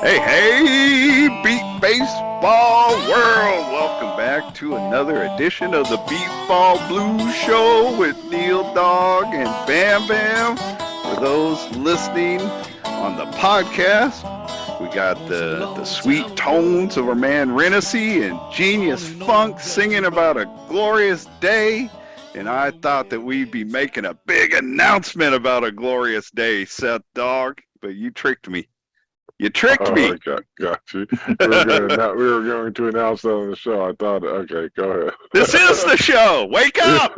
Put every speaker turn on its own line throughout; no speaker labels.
Hey, Beat Baseball World! Welcome back to another edition of the Beepball Blues Show with NealDawg and Bam Bam. For those listening on the podcast, we got the sweet tones of our man Renacy and Genius Funk singing about a glorious day. And I thought that we'd be making a big announcement about a glorious day, Seth Dog, but you tricked me. You tricked me.
Got you. We were going to announce that on the show. I thought, okay, go ahead.
This is the show. Wake up.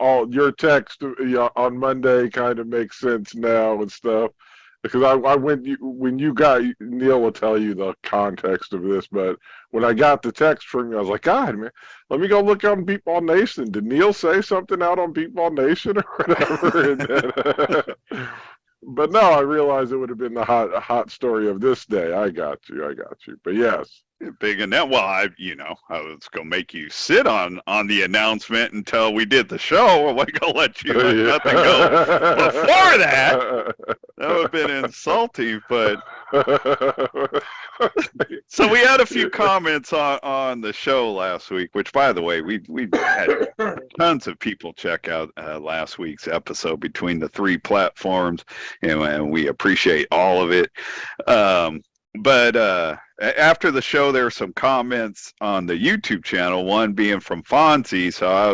All your text on Monday kind of makes sense now and stuff. Because when you got, Neil will tell you the context of this, but when I got the text from you, I was like, God, man, let me go look on Beepball Nation. Did Neil say something out on Beepball Nation or whatever? But no, I realized it would have been the hot story of this day. I got you. But yes.
Big announcement. Well, I was gonna make you sit on the announcement until we did the show. I'm like, I'll let you let nothing go before that. That would have been insulting, but so we had a few comments on the show last week. Which, by the way, we had tons of people check out last week's episode between the three platforms, and we appreciate all of it. But after the show, there were some comments on the YouTube channel, one being from Fonzie. So I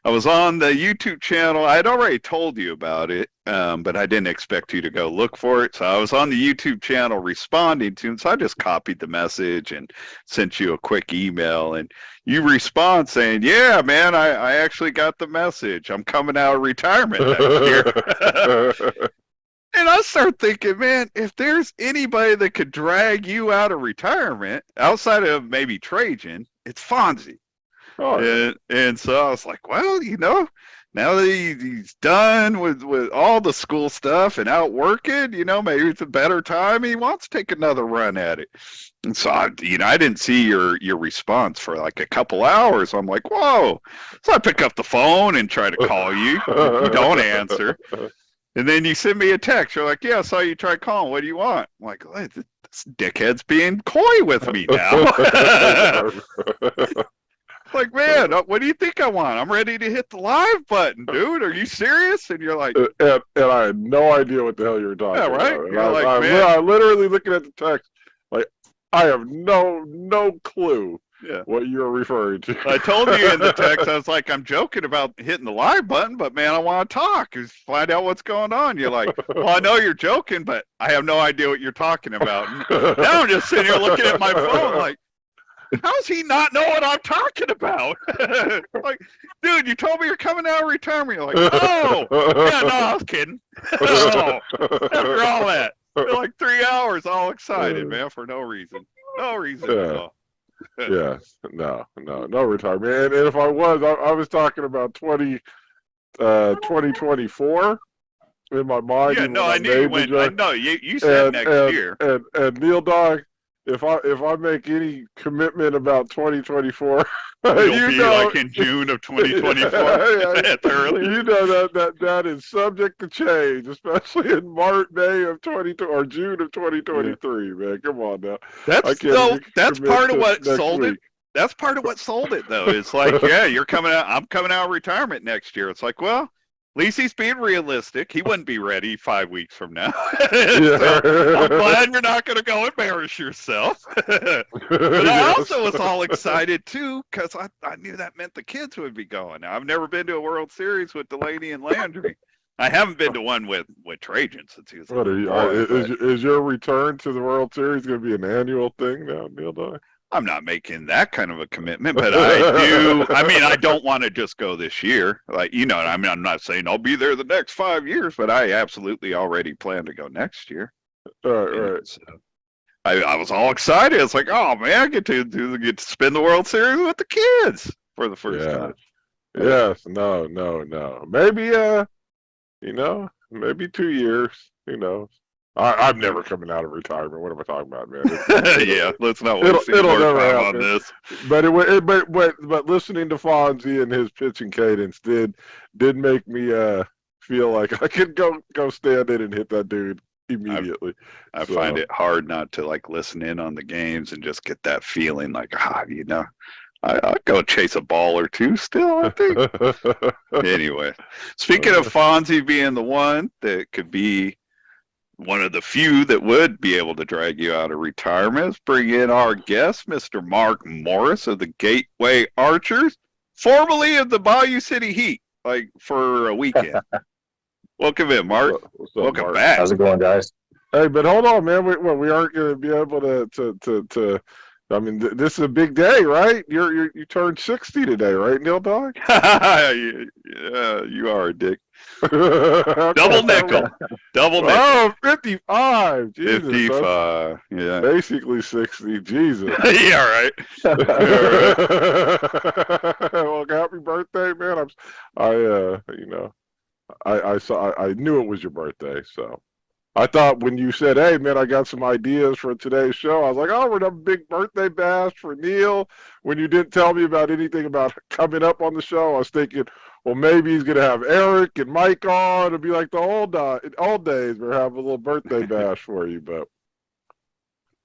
was on the YouTube channel. I had already told you about it, but I didn't expect you to go look for it. So I was on the YouTube channel responding to it. So I just copied the message and sent you a quick email. And you respond saying, yeah, man, I actually got the message. I'm coming out of retirement next year. And I start thinking, man, if there's anybody that could drag you out of retirement outside of maybe Trajan, it's Fonzie. Oh. And so I was like, well, now that he's done with all the school stuff and out working, maybe it's a better time. He wants to take another run at it. And so I didn't see your response for like a couple hours. I'm like, whoa. So I pick up the phone and try to call you. You don't answer. And then you send me a text. You're like, yeah, I saw you try calling. What do you want? I'm like, this dickhead's being coy with me now. Like, man, what do you think I want? I'm ready to hit the live button, dude. Are you serious? And you're like...
And I had no idea what the hell you were talking about.
Yeah, right? You're like, man.
I'm literally looking at the text, like, I have no clue. Yeah. What you're referring to.
I told you in the text, I was like, I'm joking about hitting the live button, but man, I want to talk. Just find out what's going on. You're like, well, I know you're joking, but I have no idea what you're talking about. And now I'm just sitting here looking at my phone like, how does he not know what I'm talking about? Like, dude, you told me you're coming out of retirement. You're like, oh, yeah, no, I was kidding. Oh, after all that, for like 3 hours, all excited, man, for no reason. No reason at all.
Yes, no retirement. And if I was talking about 2024 in my mind.
Yeah, no, I knew you went. I know you said next year.
And NealDawg, if I make any commitment about 2024,
it'll be like in June of 2024 at the earliest.
You know that is subject to change, especially in May of 2020 or June of 2023. Man, come on now.
That's part of what sold it. That's part of what sold it, though. It's like, yeah, you're coming out. I'm coming out of retirement next year. It's like, well, at least he's being realistic. He wouldn't be ready 5 weeks from now. So I'm glad you're not going to go embarrass yourself. But I also was all excited, too, because I knew that meant the kids would be going. Now, I've never been to a World Series with Delaney and Landry. I haven't been to one with Trajan since he was.
What are you? Is your return to the World Series going to be an annual thing now, NealDawg?
I'm not making that kind of a commitment, but I do. I mean, I don't want to just go this year. Like, I mean, I'm not saying I'll be there the next 5 years, but I absolutely already plan to go next year.
Right.
So I was all excited. It's like, oh man, I get to spend the World Series with the kids for the first time.
Yes. No. Maybe maybe 2 years. Who knows? I'm never coming out of retirement. What am I talking about, man?
Yeah, let's not waste any more time on this.
But listening to Fonzie and his pitching cadence did make me feel like I could go stand in and hit that dude immediately.
I find it hard not to like listen in on the games and just get that feeling like, I'd go chase a ball or two still, I think. Anyway, speaking of Fonzie being the one that could be one of the few that would be able to drag you out of retirement, let's bring in our guest, Mr. Marc Morris of the Gateway Archers, formerly of the Bayou City Heat, like for a weekend. Welcome in, Marc.
What's up,
Welcome
Mark?
back.
How's it going, guys?
Hey, but hold on, man. We aren't going to be able to. I mean, this is a big day, right? You turned 60 today, right, NealDawg?
Yeah, you are, Dick. Double nickel.
Oh, 55. Jesus,
55. Yeah.
Basically 60. Jesus.
Yeah, right.
Well, happy birthday, man. I knew it was your birthday, so I thought when you said, "Hey, man, I got some ideas for today's show," I was like, "Oh, we're gonna have a big birthday bash for Neal." When you didn't tell me about anything about coming up on the show, I was thinking, well, maybe he's gonna have Eric and Mike on. It'll be like the old days. We're having a little birthday bash for you, but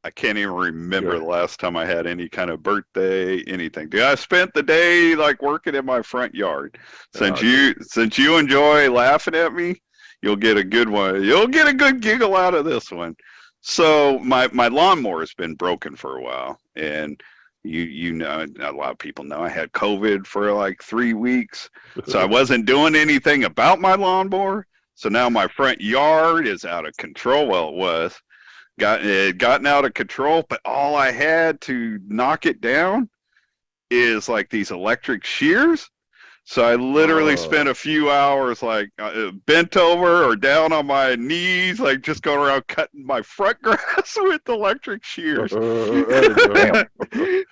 I can't even remember the last time I had any kind of birthday, anything. Dude, I spent the day like working in my front yard. Since you enjoy laughing at me, you'll get a good one. You'll get a good giggle out of this one. So my lawnmower's been broken for a while, and you know, a lot of people know I had COVID for like 3 weeks, so I wasn't doing anything about my lawnmower. So now my front yard is out of control. Well, it was. It had gotten out of control, but all I had to knock it down is like these electric shears. So I literally spent a few hours like bent over or down on my knees, like just going around cutting my front grass with electric shears.
Hard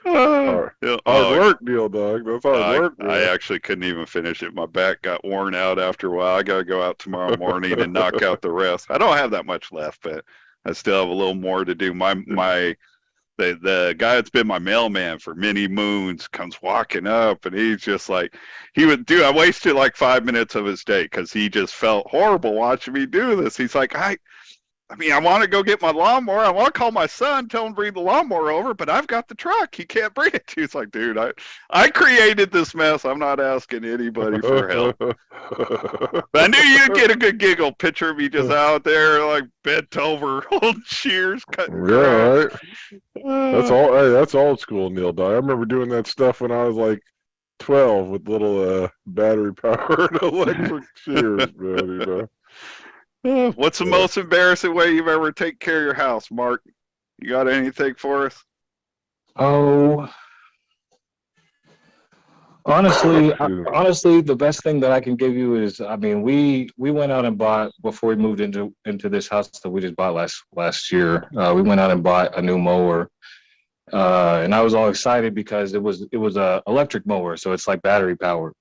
work, NealDawg. That's hard work. Man.
I actually couldn't even finish it. My back got worn out after a while. I got to go out tomorrow morning and knock out the rest. I don't have that much left, but I still have a little more to do. The guy that's been my mailman for many moons comes walking up, and he's just like, I wasted like 5 minutes of his day because he just felt horrible watching me do this. He's like, I want to go get my lawnmower. I want to call my son, tell him to bring the lawnmower over, but I've got the truck. He can't bring it to you. It's like, dude, I created this mess. I'm not asking anybody for help. But I knew you'd get a good giggle. Picture me just out there, like bent over, holding shears, cutting grass.
Right. That's old school, NealDawg. I remember doing that stuff when I was like 12 with little battery-powered electric shears, man. You know.
What's the most embarrassing way you've ever taken care of your house, Marc? You got anything for us?
Oh, honestly, the best thing that I can give you is, I mean, we went out and bought before we moved into this house that we just bought last year. We went out and bought a new mower, and I was all excited because it was a electric mower, so it's like battery powered.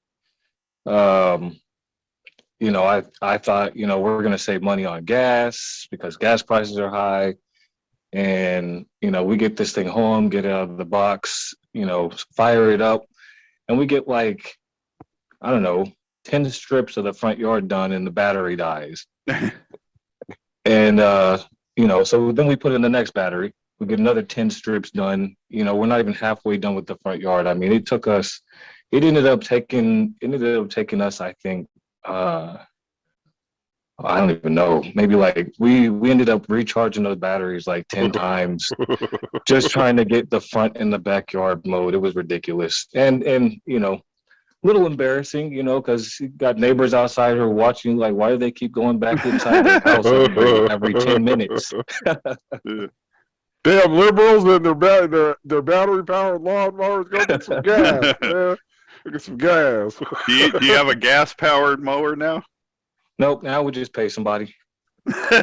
You know, I thought, you know, we're going to save money on gas because gas prices are high. And, you know, we get this thing home, get it out of the box, you know, fire it up. And we get like, I don't know, 10 strips of the front yard done and the battery dies. And, you know, so then we put in the next battery. We get another 10 strips done. You know, we're not even halfway done with the front yard. I mean, it ended up taking us, I think, I don't even know. Maybe like we ended up recharging those batteries like 10 times, just trying to get the front and the backyard mowed. It was ridiculous, and you know, a little embarrassing, you know, because you got neighbors outside who are watching. Like, why do they keep going back inside their house every 10 minutes?
Damn liberals and their battery powered lawnmowers. Go get some gas, man. Get some gas.
Do you have a gas powered mower now?
Nope. Now we just pay somebody.
Fair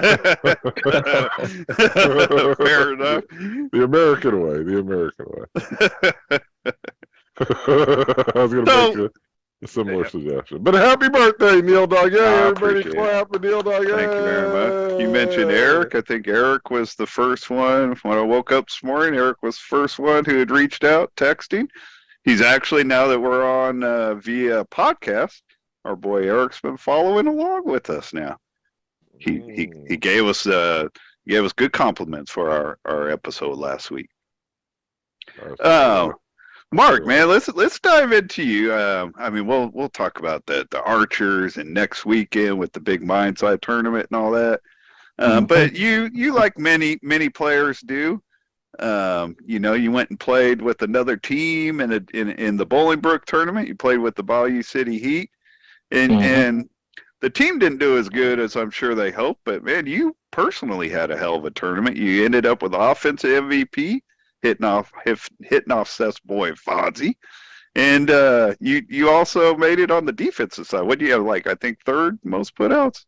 enough.
The American way. I was going to make a similar suggestion. But happy birthday, NealDawg. Yeah, everybody clap for NealDawg.
Thank you very much. You mentioned Eric. I think Eric was the first one. When I woke up this morning, Eric was the first one who had reached out, texting. He's actually, now that we're on via podcast, our boy Eric's been following along with us now. He gave us good compliments for our episode last week. Mark, man, let's dive into you. I mean, we'll talk about the archers and next weekend with the big Mindside tournament and all that. But you like many players do. You went and played with another team in the Bolingbrook tournament. You played with the Bayou City Heat, and the team didn't do as good as I'm sure they hoped. But man, you personally had a hell of a tournament. You ended up with offensive MVP, hitting off Seth's boy Fonzie, and you also made it on the defensive side. What do you have? Like I think third most putouts.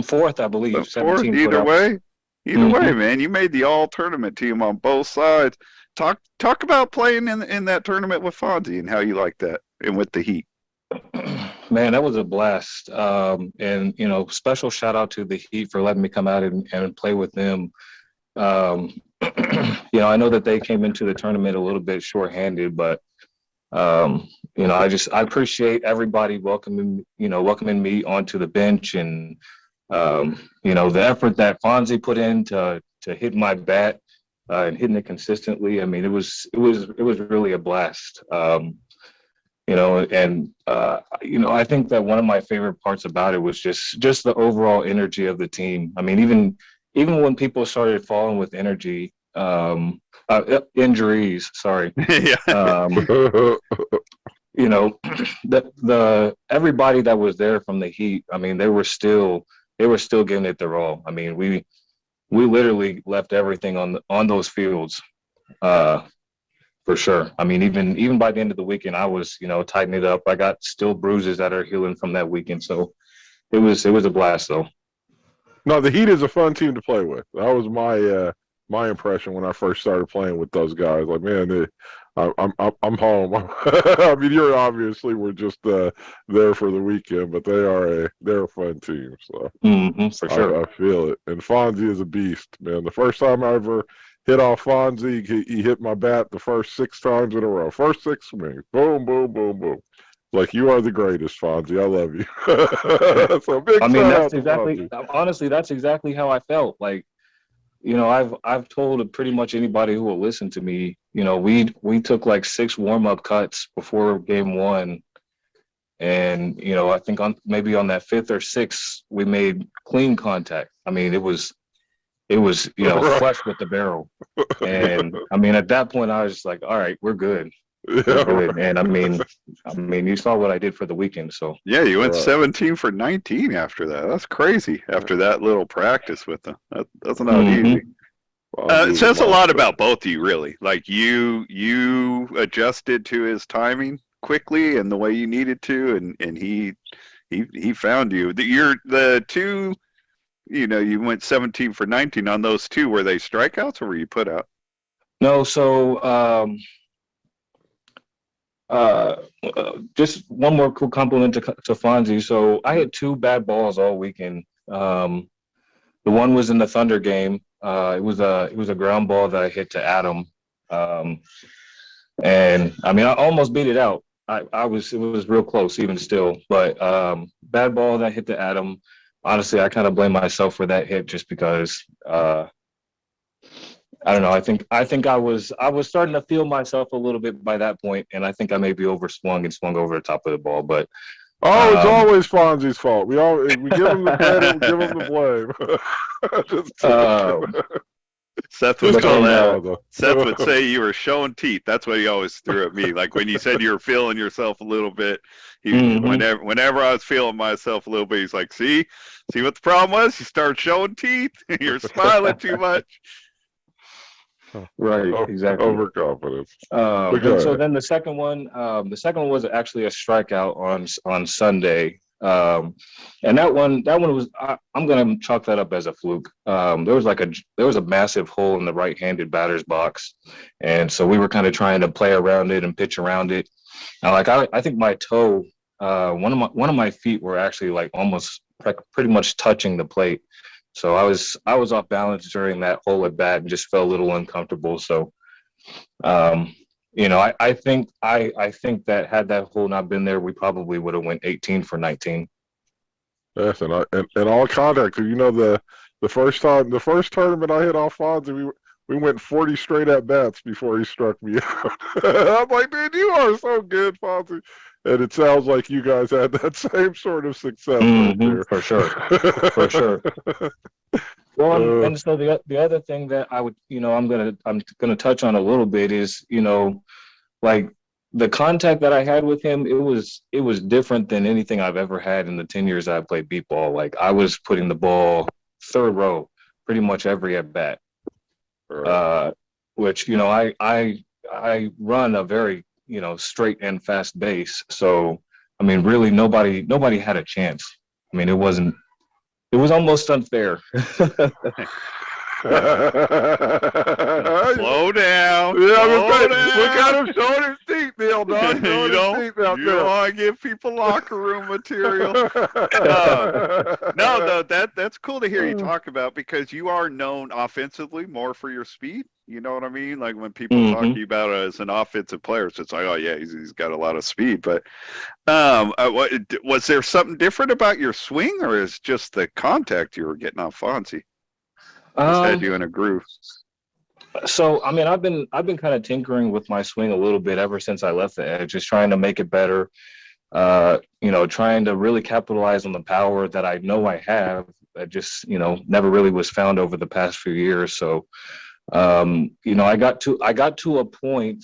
Fourth, I believe.
Fourth, either way, man. You made the all-tournament team on both sides. Talk about playing in that tournament with Fonzie and how you like that, and with the Heat.
Man, that was a blast. And special shout out to the Heat for letting me come out and play with them. I know that they came into the tournament a little bit shorthanded, but I appreciate everybody welcoming me onto the bench, and the effort that Fonzie put in to hit my bat and hitting it consistently. I mean, it was really a blast. I think that one of my favorite parts about it was just the overall energy of the team. I mean, even when people started falling with injuries, sorry. The everybody that was there from the Heat, I mean, they were still giving it their all. I mean, we literally left everything on those fields, for sure. I mean, even by the end of the weekend, I was, tightening it up. I got still bruises that are healing from that weekend. So it was a blast though.
No, the Heat is a fun team to play with. That was my impression when I first started playing with those guys. Like, man, I'm home. I mean, you obviously were just there for the weekend, but they're a fun team. So
for sure,
I feel it. And Fonzie is a beast, man. The first time I ever hit off Fonzie, he hit my bat the first 6 times in a row. First 6 swings, boom, boom, boom, boom. Like, you are the greatest, Fonzie. I love you. So big
honestly, that's exactly how I felt. Like, I've told pretty much anybody who will listen to me, we took like 6 warm-up cuts before game 1. And, I think maybe on that 5th or 6th, we made clean contact. I mean, it was flush with the barrel. And I mean, at that point I was just like, all right, we're good. And I mean, you saw what I did for the weekend. So
yeah, you went 17 for 19 after that. That's crazy. After that little practice with them, that's not easy. It says a lot about both of you, really. Like you adjusted to his timing quickly and the way you needed to, and he found you. You're the two. You went 17 for 19 on those 2. Were they strikeouts or were you put out?
No, so just one more cool compliment to Fonzie. So I had 2 bad balls all weekend. The one was in the Thunder game. It was a ground ball that I hit to Adam, and I mean I almost beat it out. It was real close even still, but bad ball that hit to Adam. Honestly, I kind of blame myself for that hit just because I don't know. I think I was starting to feel myself a little bit by that point, and I think I maybe overswung and swung over the top of the ball. But
it's always Fonzie's fault. We give him the credit, we give him the blame.
Seth would call that. Seth would say you were showing teeth. That's what he always threw at me. Like when you said you were feeling yourself a little bit, whenever I was feeling myself a little bit, he's like, see what the problem was? You start showing teeth. You're smiling too much.
Right, exactly.
Overconfidence.
So then the second one was actually a strikeout on Sunday. And that one was I'm gonna chalk that up as a fluke. There was a massive hole in the right-handed batter's box, and so we were kind of trying to play around it and pitch around it. Now, like I think my toe, one of my feet were actually like almost pretty much touching the plate. So I was off balance during that whole at bat and just felt a little uncomfortable. So I think that had that hole not been there, we probably would have went 18 for 19.
Yes, and all contact. The first tournament I hit off Fonzie, we went 40 straight at bats before he struck me out. I'm like, dude, you are so good, Fonzie. And it sounds like you guys had that same sort of success right there.
For sure, for sure. Well, and so the other thing that I'm gonna touch on a little bit is, like the contact that I had with him, it was different than anything I've ever had in the 10 years I played beep ball. Like I was putting the ball third row pretty much every at bat. Which, I run a very, straight and fast base. So I mean really nobody had a chance. I mean it was almost unfair.
Slow down.
Yeah,
Slow down.
look at him showing his teeth, NealDawg.
You don't want to give people locker room material. No, that's cool to hear you talk about, because you are known offensively more for your speed. You know what I mean? Like when people talk to you about it as an offensive player, it's just like, oh yeah, he's got a lot of speed. But was there something different about your swing, or is just the contact you were getting off Fonzie? Just had you in a groove.
So I mean, I've been kind of tinkering with my swing a little bit ever since I left the edge, just trying to make it better. Trying to really capitalize on the power that I know I have that just never really was found over the past few years. So I got to a point,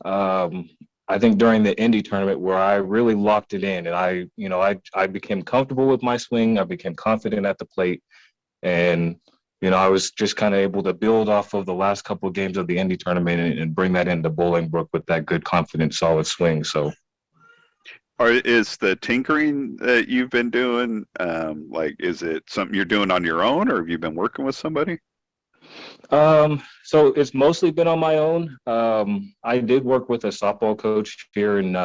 I think during the Indy tournament, where I really locked it in, and I became comfortable with my swing. I became confident at the plate, and I was just kind of able to build off of the last couple of games of the Indy tournament and bring that into Bolingbrook with that good, confident, solid swing. So,
is the tinkering that you've been doing, is it something you're doing on your own, or have you been working with somebody?
So it's mostly been on my own. I did work with a softball coach here in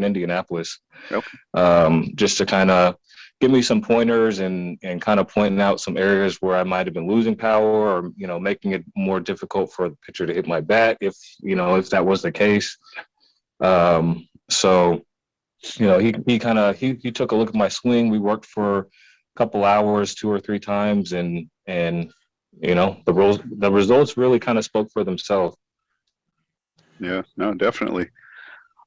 Indianapolis, just to kind of give me some pointers and kind of pointing out some areas where I might have been losing power, or making it more difficult for the pitcher to hit my bat if that was the case. So he took a look at my swing. We worked for a couple hours, 2 or 3 times, and the results really kind of spoke for themselves.
Yeah, no, definitely.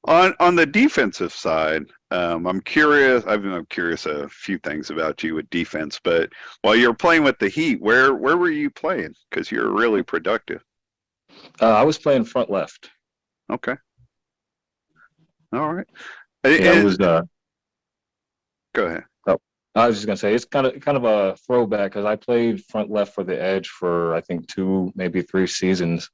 On the defensive side, I'm curious. I'm curious a few things about you with defense. But while you're playing with the Heat, where were you playing? Because you're really productive.
I was playing front left.
Okay. All right.
Go
ahead.
I was just gonna say it's kind of a throwback, because I played front left for the Edge for I think 2, maybe 3 seasons.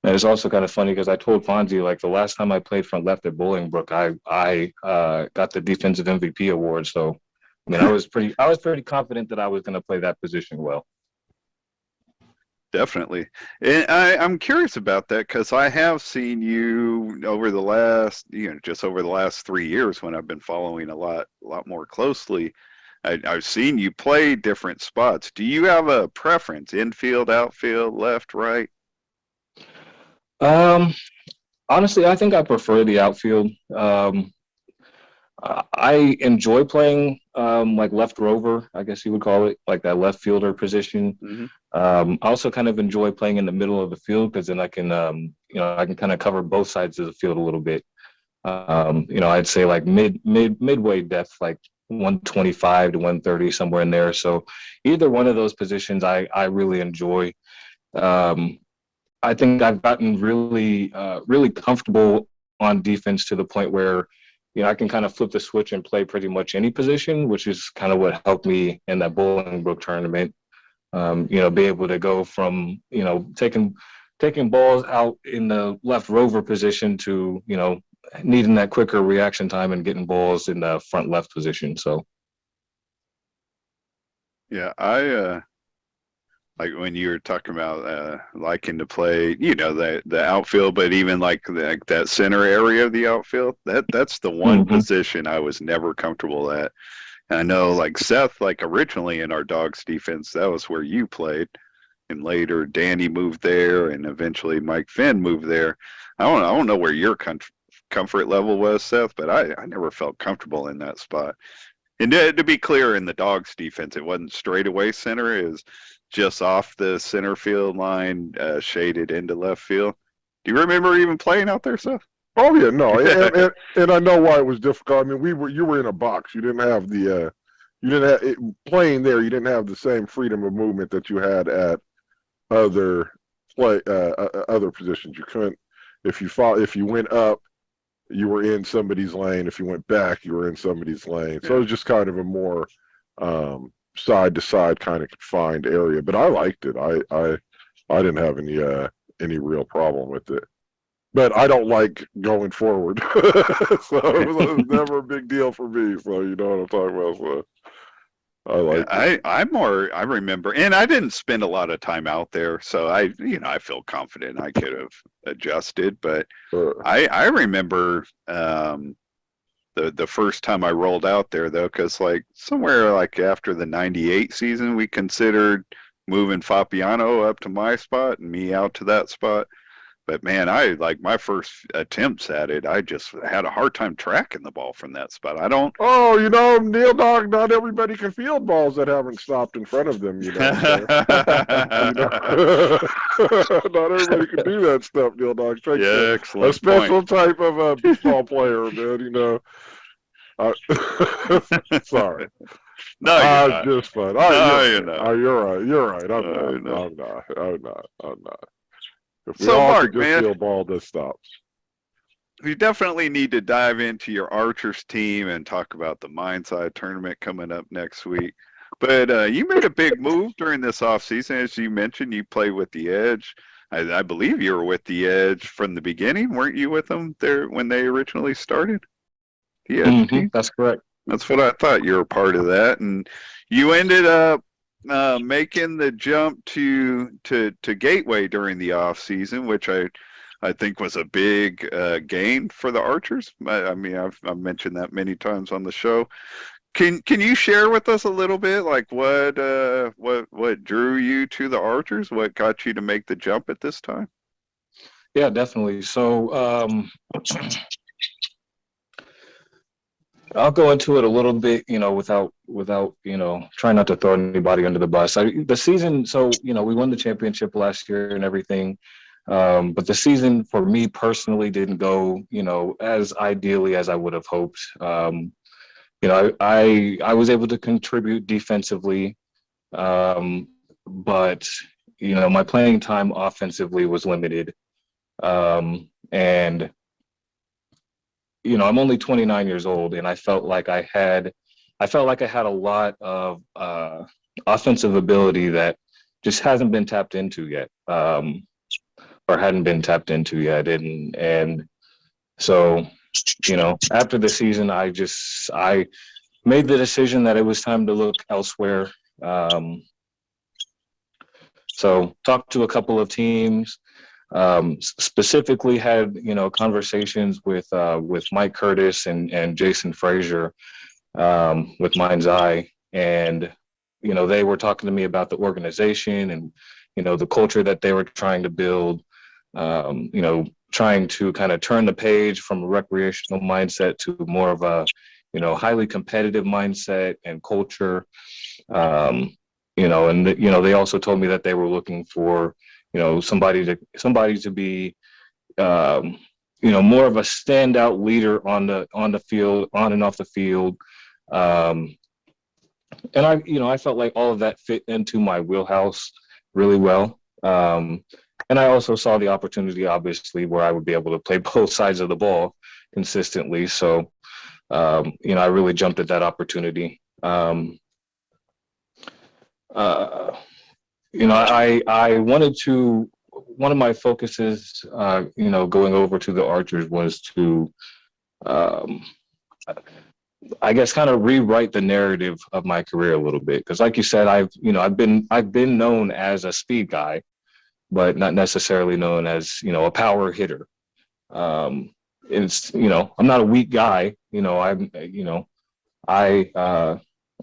And it's also kind of funny because I told Fonzie, like, the last time I played front left at Bolingbrook, I got the defensive MVP award. So I mean, I was pretty confident that I was going to play that position well.
Definitely. And I'm curious about that, because I have seen you over the last, just over the last 3 years, when I've been following a lot more closely. I've seen you play different spots. Do you have a preference? Infield, outfield, left, right?
Honestly, I think I prefer the outfield. I enjoy playing like left rover, I guess you would call it, like that left fielder position.
Mm-hmm.
I also kind of enjoy playing in the middle of the field, because then I can kind of cover both sides of the field a little bit. I'd say like midway depth, like 125 to 130, somewhere in there. So either one of those positions I really enjoy. I think I've gotten really comfortable on defense to the point where I can kind of flip the switch and play pretty much any position, which is kind of what helped me in that Bolingbrook tournament. Be able to go from taking balls out in the left rover position to needing that quicker reaction time and getting balls in the front left position. So
yeah, I like when you were talking about liking to play, the outfield, but even like that center area of the outfield, that's the one position I was never comfortable at. And I know, like Seth, like originally in our Dogs defense, that was where you played, and later Danny moved there, and eventually Mike Finn moved there. I don't know where your comfort level was, Seth, but I never felt comfortable in that spot. And to be clear, in the Dogs defense, it wasn't straightaway center. It was just off the center field line, shaded into left field. Do you remember even playing out there, Seth?
Oh yeah, no, and I know why it was difficult. I mean, you were in a box. You didn't have playing there. You didn't have the same freedom of movement that you had at other positions. You couldn't if you went up, you were in somebody's lane. If you went back, you were in somebody's lane. So it was just kind of a more side to side kind of confined area. But I liked it. I didn't have any real problem with it. But I don't like going forward. So it was never a big deal for me. So you know what I'm talking about. So I like it.
I remember, and I didn't spend a lot of time out there, so I feel confident I could have adjusted. But I remember the first time I rolled out there though, because like somewhere like after the '98 season, we considered moving Fabiano up to my spot and me out to that spot. But man, I like my first attempts at it. I just had a hard time tracking the ball from that spot. I don't.
Oh, NealDawg, not everybody can field balls that haven't stopped in front of them. So, not everybody can do that stuff, NealDawg.
Yeah, excellent.
A special type of a baseball player, man. Sorry.
No, you're not.
Just fun.
You're not.
You're right. I'm not. If we
so,
all
Mark,
could just
man,
field ball, this stops.
We definitely need to dive into your Archers team and talk about the Mindside tournament coming up next week. But you made a big move during this offseason. As you mentioned, you play with the Edge. I believe you were with the Edge from the beginning. Weren't you with them there when they originally started? The Edge team?
That's correct.
That's what I thought. You were part of that. And you ended up making the jump to Gateway during the off season, which I think was a big gain for the Archers. I mean, I've mentioned that many times on the show. Can you share with us a little bit, like what drew you to the Archers? What got you to make the jump at this time?
Yeah, definitely. So I'll go into it a little bit, without trying not to throw anybody under the bus. The season, so we won the championship last year and everything, but the season for me personally didn't go, as ideally as I would have hoped. I was able to contribute defensively, but my playing time offensively was limited, and I'm only 29 years old, and I felt like I had a lot of offensive ability that just hasn't been tapped into yet, or hadn't been tapped into yet. And so, after the season, I made the decision that it was time to look elsewhere. So talked to a couple of teams. Specifically had conversations with Mike Curtis and Jason Frazier with Mind's Eye, and they were talking to me about the organization and the culture that they were trying to build, trying to kind of turn the page from a recreational mindset to more of a highly competitive mindset and culture, and they also told me that they were looking for somebody to be, more of a standout leader on the field, on and off the field. And I felt like all of that fit into my wheelhouse really well. And I also saw the opportunity, obviously, where I would be able to play both sides of the ball consistently. So, I really jumped at that opportunity. I wanted to, one of my focuses, going over to the Archers was to, I guess, kind of rewrite the narrative of my career a little bit. Because like you said, I've been known as a speed guy, but not necessarily known as, a power hitter. I'm not a weak guy.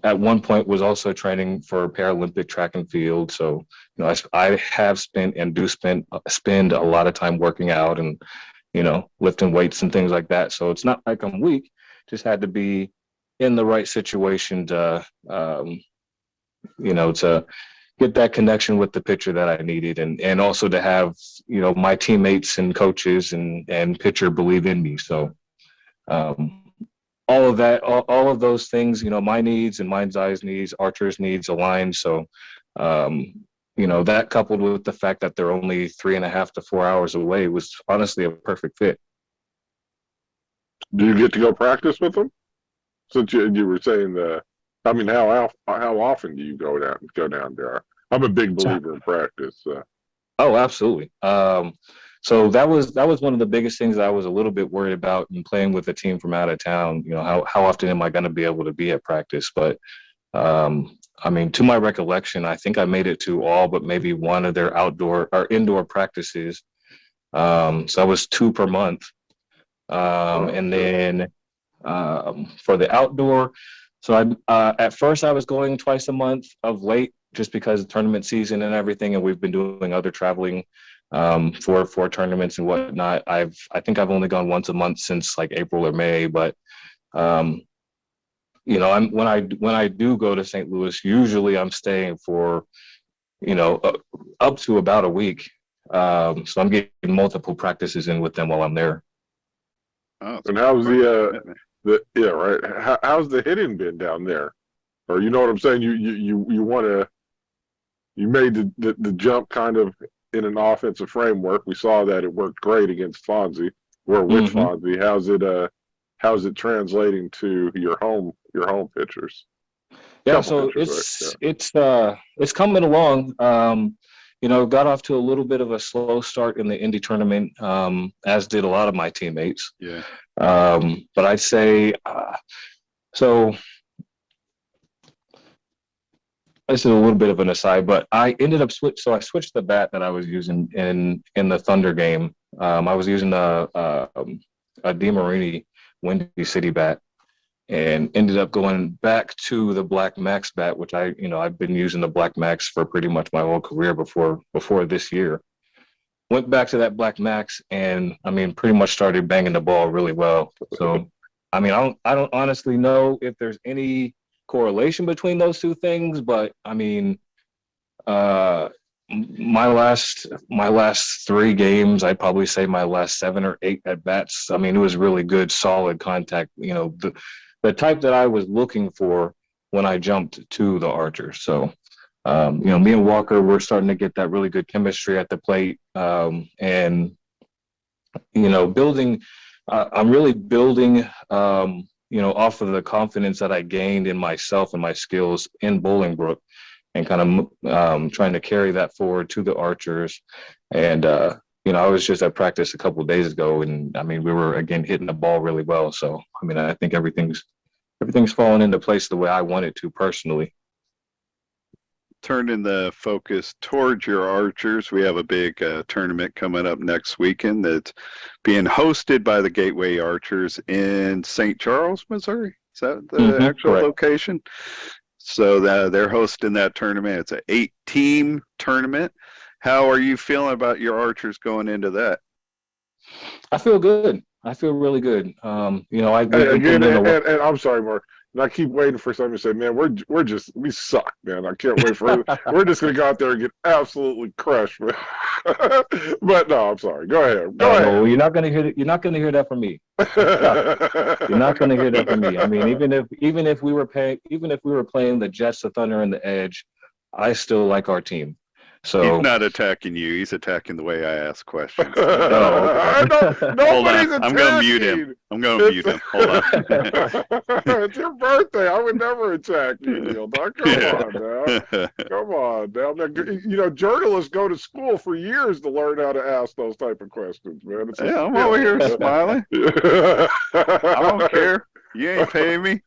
at one point was also training for Paralympic track and field. So, I have spent and do spend a lot of time working out and, lifting weights and things like that. So it's not like I'm weak, just had to be in the right situation to, to get that connection with the pitcher that I needed, and also to have, my teammates and coaches and pitcher believe in me. So, all of that, all of those things, my needs and Mind's Eye's needs, Archer's needs align. So, that coupled with the fact that they're only 3.5 to 4 hours away was honestly a perfect fit.
Do you get to go practice with them? Since you were saying how often do you go down there? I'm a big believer in practice.
Oh, absolutely. So that was one of the biggest things that I was a little bit worried about in playing with a team from out of town. How often am I going to be able to be at practice? But to my recollection, I think I made it to all but maybe one of their outdoor or indoor practices. So I was 2 per month. And then for the outdoor, so at first I was going twice a month of late, just because of tournament season and everything, and we've been doing other traveling for tournaments and whatnot. I think I've only gone once a month since like April or May, but when I do go to St. Louis, usually I'm staying for up to about a week. So I'm getting multiple practices in with them while I'm there.
Oh,
and how's how's the hitting been down there? Or you know what I'm saying? You made the jump kind of in an offensive framework. We saw that it worked great against Fonzie. Fonzie. How's it translating to your home pitchers?
Yeah, so it's coming along. Got off to a little bit of a slow start in the Indy tournament, as did a lot of my teammates.
Yeah.
But I'd say so. This is a little bit of an aside, but I ended up I switched the bat that I was using in the Thunder game. I was using a DeMarini Windy City bat, and ended up going back to the Black Max bat, which I've been using the Black Max for pretty much my whole career before this year. Went back to that Black Max, and pretty much started banging the ball really well. So, I don't honestly know if there's any correlation between those two things, but my last 3 games, I'd probably say my last 7 or 8 at bats, it was really good, solid contact, the type that I was looking for when I jumped to the Archers. So me and Walker, we're starting to get that really good chemistry at the plate, and building I'm really building off of the confidence that I gained in myself and my skills in Bolingbrook, and kind of trying to carry that forward to the Archers. And, I was just at practice a couple of days ago, and we were again hitting the ball really well. So, I think everything's falling into place the way I want it to personally.
Turning the focus towards your Archers, we have a big tournament coming up next weekend that's being hosted by the Gateway Archers in St. Charles, Missouri. Is that the actual
correct.
location? So they're hosting that tournament. It's an 8-team tournament. How are you feeling about your Archers going into that?
I feel good. I feel really good. And
I'm sorry, Mark. And I keep waiting for somebody to say, "Man, we suck, man. I can't wait for we're just gonna go out there and get absolutely crushed." Man. But no, I'm sorry. Go ahead. Go ahead.
Well, you're not gonna hear that from me. You're not gonna hear that from me. Even if we were playing the Jets, the Thunder, and the Edge, I still like our team. So
he's not attacking you. He's attacking the way I ask questions.
Nobody's attacking.
I'm going to mute him. Hold on.
It's your birthday. I would never attack you, NealDawg. Come on now. Journalists go to school for years to learn how to ask those type of questions, man.
I'm over here smiling. I don't care. You ain't paying me.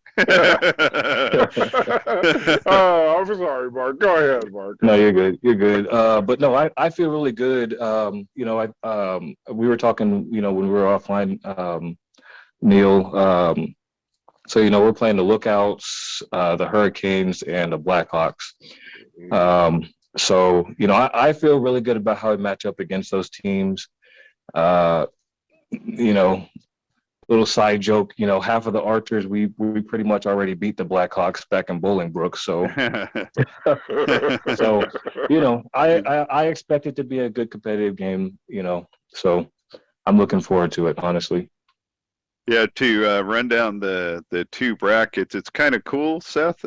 Oh, I'm sorry, Mark. Go ahead, Mark.
No, you're good. You're good. But no, I feel really good. We were talking, when we were offline, Neil, So, we're playing the Lookouts, the Hurricanes, and the Blackhawks. So, I feel really good about how we match up against those teams. Uh, you know, Little side joke, half of the Archers, we pretty much already beat the Blackhawks back in Bolingbrook. So, so I expect it to be a good competitive game. So I'm looking forward to it, honestly.
Yeah, to run down the two brackets, it's kind of cool, Seth.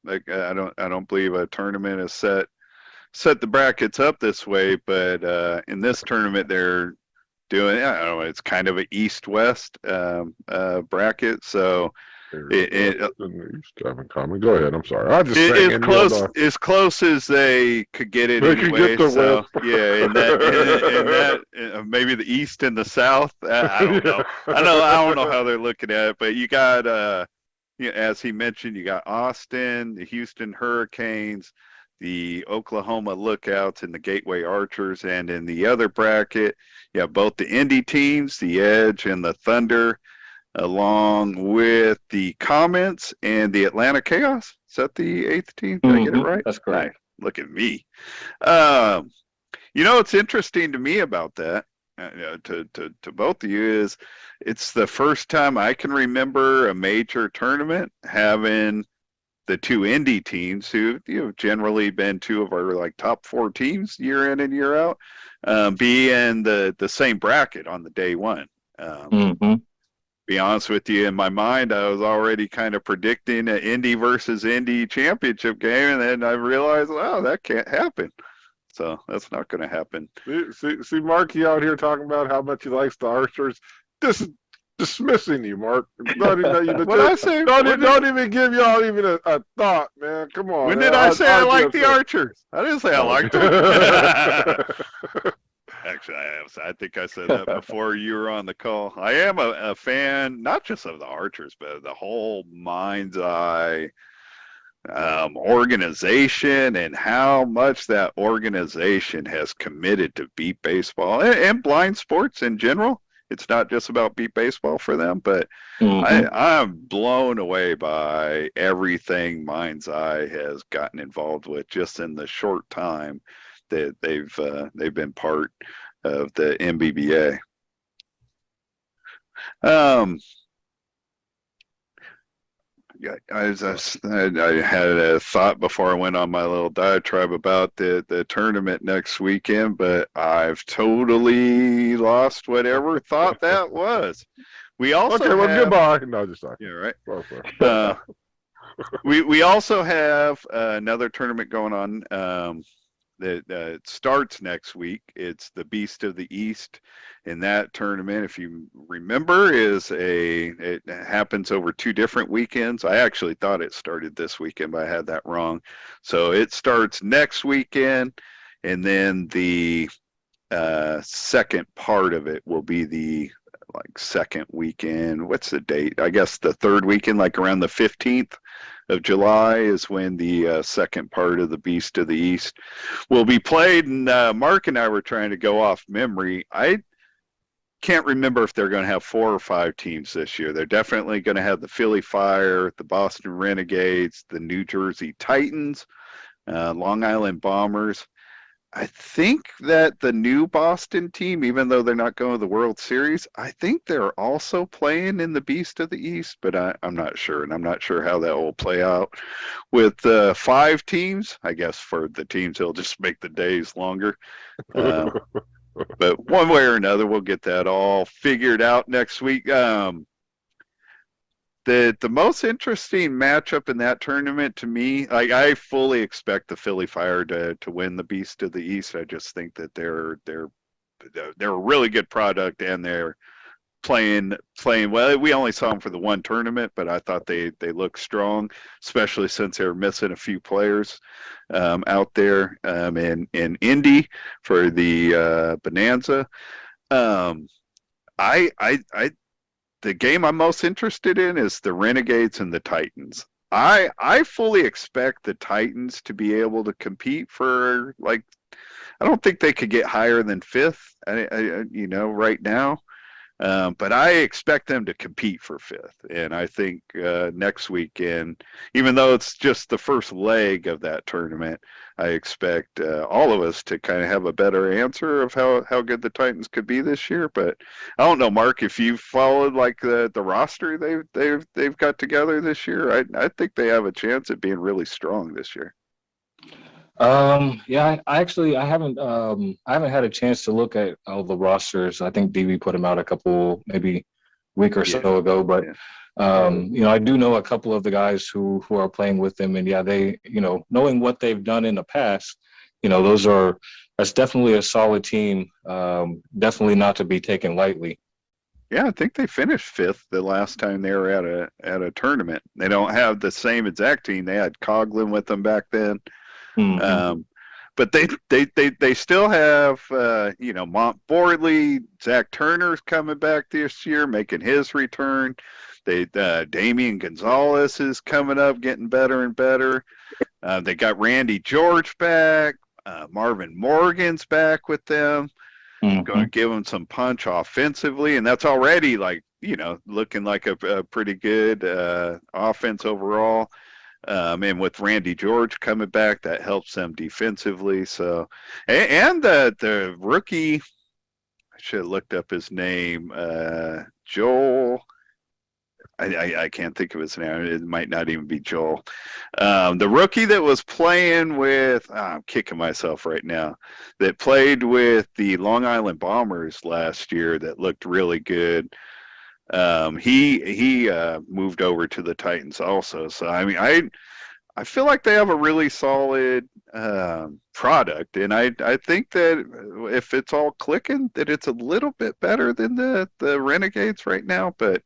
Like I don't believe a tournament is set the brackets up this way, but in this tournament they're doing, I don't know, it's kind of an east-west bracket, so it
Go ahead. I'm sorry. I just
as close as they could get it
they could
anyway.
get the
So
whip.
yeah, in that maybe the east and the south. I don't know. I don't know how they're looking at it, but you got as he mentioned, you got Austin, the Houston Hurricanes, the Oklahoma Lookouts, and the Gateway Archers, and in the other bracket, yeah, both the Indy teams, the Edge and the Thunder, along with the Comments and the Atlanta Chaos. Is that the 8th team? Did I get it right?
That's correct.
Look at me. What's interesting to me about that, to both of you, is it's the first time I can remember a major tournament having the two Indy teams, who generally been two of our like top 4 teams year in and year out, be in the same bracket on the day one. Be honest with you, in my mind, I was already kind of predicting an Indy versus Indy championship game, and then I realized, wow, that can't happen. So that's not going to happen.
See, Marky out here talking about how much he likes the Archers. This is dismissing you, Mark. Not even,
what I say?
Don't even give y'all even a thought, man. Come on.
When did I say I like the Archers? I didn't say I liked them. Actually, I think I said that before you were on the call. I am a fan, not just of the Archers, but the whole Mind's Eye organization, and how much that organization has committed to beat baseball and blind sports in general. It's not just about beat baseball for them, but I'm blown away by everything Mind's Eye has gotten involved with just in the short time that they've been part of the MBBA. I had a thought before I went on my little diatribe about the tournament next weekend, but I've totally lost whatever thought that was. We also
goodbye. No, just not.
Yeah, right. We also have another tournament going on that starts next week. It's the Beast of the East. In that tournament, if you remember, it happens over 2 different weekends. I actually thought it started this weekend, but I had that wrong. So it starts next weekend, and then the second part of it will be the second weekend. What's the date? I guess the 3rd weekend, like around the 15th of July, is when the second part of the Beast of the East will be played. And Mark and I were trying to go off memory. I can't remember if they're going to have 4 or 5 teams this year. They're definitely going to have the Philly Fire, the Boston Renegades, the New Jersey Titans, Long Island Bombers. I think that the new Boston team, even though they're not going to the World Series, I think they're also playing in the Beast of the East, but I'm not sure, and I'm not sure how that will play out. With 5 teams, I guess for the teams, it'll just make the days longer. But one way or another, we'll get that all figured out next week. The most interesting matchup in that tournament to me, I fully expect the Philly Fire to win the Beast of the East. I just think that they're a really good product, and they're playing well. We only saw them for the one tournament, but I thought they looked strong, especially since they were missing a few players out there in Indy for the Bonanza. The game I'm most interested in is the Renegades and the Titans. I fully expect the Titans to be able to compete for, I don't think they could get higher than 5th, right now. But I expect them to compete for fifth. And I think next weekend, even though it's just the first leg of that tournament, I expect all of us to kind of have a better answer of how good the Titans could be this year. But I don't know, Mark, if you've followed like the roster they've got together this year, I think they have a chance at being really strong this year.
Yeah, I haven't had a chance to look at all the rosters. I think DB put them out a couple, maybe week or so ago, but I do know a couple of the guys who are playing with them, and they, knowing what they've done in the past, that's definitely a solid team. Definitely not to be taken lightly.
Yeah, I think they finished fifth the last time they were at a tournament. They don't have the same exact team. They had Coughlin with them back then. Mm-hmm. But they still have Mont Borley, Zach Turner's coming back this year, making his return. Damian Gonzalez is coming up, getting better and better. They got Randy George back. Marvin Morgan's back with them. Mm-hmm. Going to give them some punch offensively, and that's already looking like a pretty good offense overall. And with Randy George coming back, that helps them defensively. So, and the rookie, I should have looked up his name, Joel. I can't think of his name. It might not even be Joel. The rookie that was playing with, I'm kicking myself right now, that played with the Long Island Bombers last year that looked really good. He moved over to the Titans also. So I mean, I feel like they have a really solid product, and I think that if it's all clicking, that it's a little bit better than the Renegades right now. But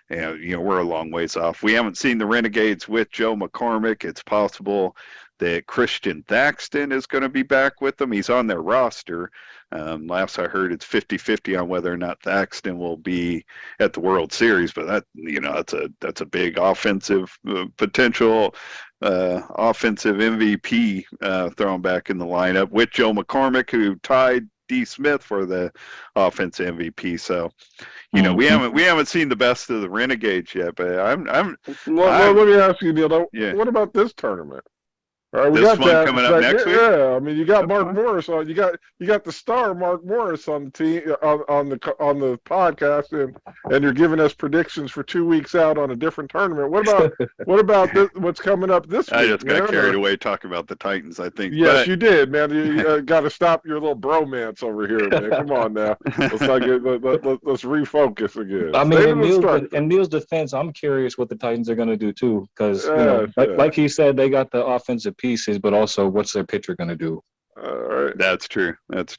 we're a long ways off. We haven't seen the Renegades with Joe McCormick. It's possible that Christian Thaxton is going to be back with them. He's on their roster. Last I heard, it's 50-50 on whether or not Thaxton will be at the World Series. But that's a big offensive potential offensive MVP thrown back in the lineup with Joe McCormick, who tied D. Smith for the offensive MVP. So, we haven't seen the best of the Renegades yet. But
let me ask you, Neil. What about this tournament? All right, we
this
got
one
that
coming up next week.
Yeah, I mean, you got Marc Morris on. You got the star Marc Morris on the team on the podcast, and you're giving us predictions for 2 weeks out on a different tournament. What about this, what's coming up this week?
I just got carried away talking about the Titans. I think.
Yes, you did, man. You got to stop your little bromance over here, man. Come on now. Let's refocus again.
I mean, in Neil's defense, I'm curious what the Titans are going to do too, because like he said, they got the offensive pieces, but also what's their pitcher going to do?
All right.
That's true.
If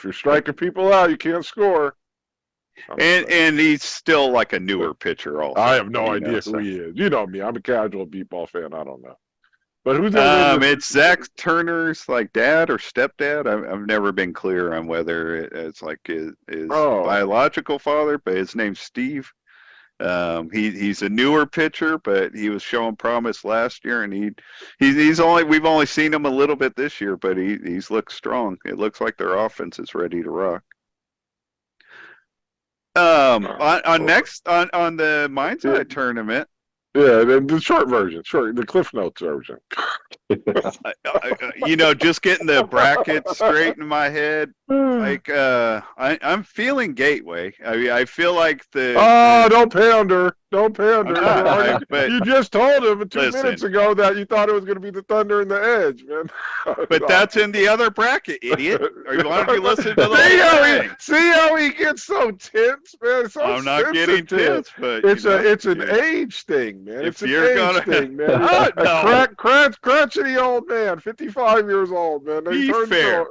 you're striking people out, you can't score.
And he's still like a newer pitcher also.
I have no idea who he is. You know me. I'm a casual Beepball fan. I don't know. But who's
it's Zach Turner's like dad or stepdad. I've never been clear on whether it's like his biological father, but his name's Steve. He's a newer pitcher, but he was showing promise last year, and we've only seen him a little bit this year, but he's looked strong. It looks like their offense is ready to rock. On the Mind's Eye tournament.
Yeah, the short version, the Cliff Notes version.
Just getting the brackets straight in my head. Like, I'm feeling Gateway. I mean, I feel like
don't pander. Don't pander.
But
you just told him 2 minutes ago that you thought it was going to be the Thunder and the Edge, man.
But that's in the other bracket, idiot. Or why don't you listen to the
See how he gets so tense, man?
I'm not getting tense, but
it's an age thing, man. It's an age thing, man. Crotchety old man, 55 years old, man.
Be fair.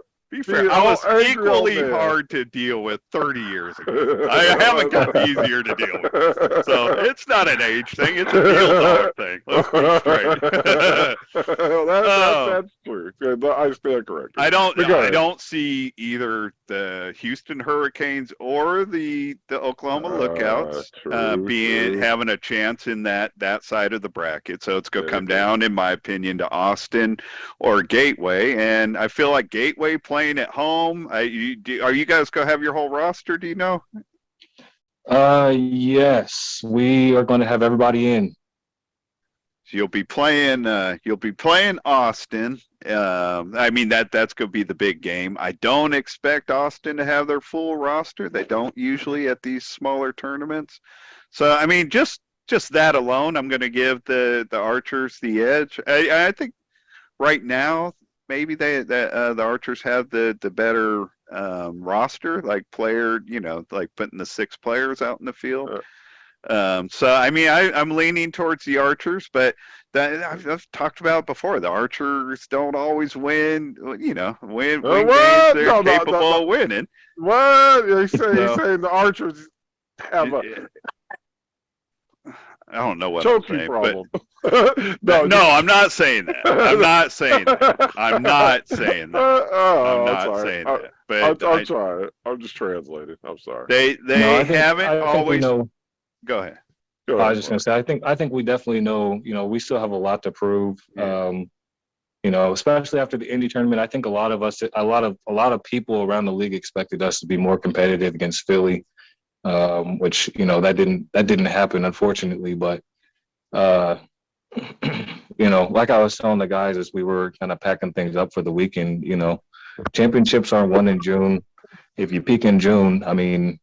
I was equally hard to deal with 30 years ago. I haven't gotten easier to deal with. So it's not an age thing. It's a NealDawg thing. Let's be straight.
That's true. I stand corrected.
I don't see either the Houston Hurricanes or the Oklahoma Lookouts having a chance in that side of the bracket. So it's going to come down, in my opinion, to Austin or Gateway. And I feel like Gateway playing at home. Are you guys going to have your whole roster? Do you know?
Yes, we are going to have everybody in.
So you'll be playing Austin. I mean that's going to be the big game. I don't expect Austin to have their full roster. They don't usually at these smaller tournaments. So I mean just that alone, I'm going to give the Archers the edge. I think right now maybe the Archers have the better roster, like player, like putting the 6 players out in the field. So I mean, I'm leaning towards the Archers, but I've talked about before. The Archers don't always win. Win games they're capable of winning.
What he's saying the Archers have a
I don't know what
choking
I'm saying,
problem.
But no, I'm not saying that. I'm not saying that. I'm not saying that. I'm not saying that. But
I'm sorry. I'm just translating. I'm sorry.
They haven't always. Go ahead.
I was just going to say, I think we definitely know, we still have a lot to prove.
Yeah.
Especially after the Indy tournament, I think a lot of people around the league expected us to be more competitive against Philly, which, that didn't happen, unfortunately. But, like I was telling the guys as we were kind of packing things up for the weekend, championships aren't won in June. If you peak in June, I mean,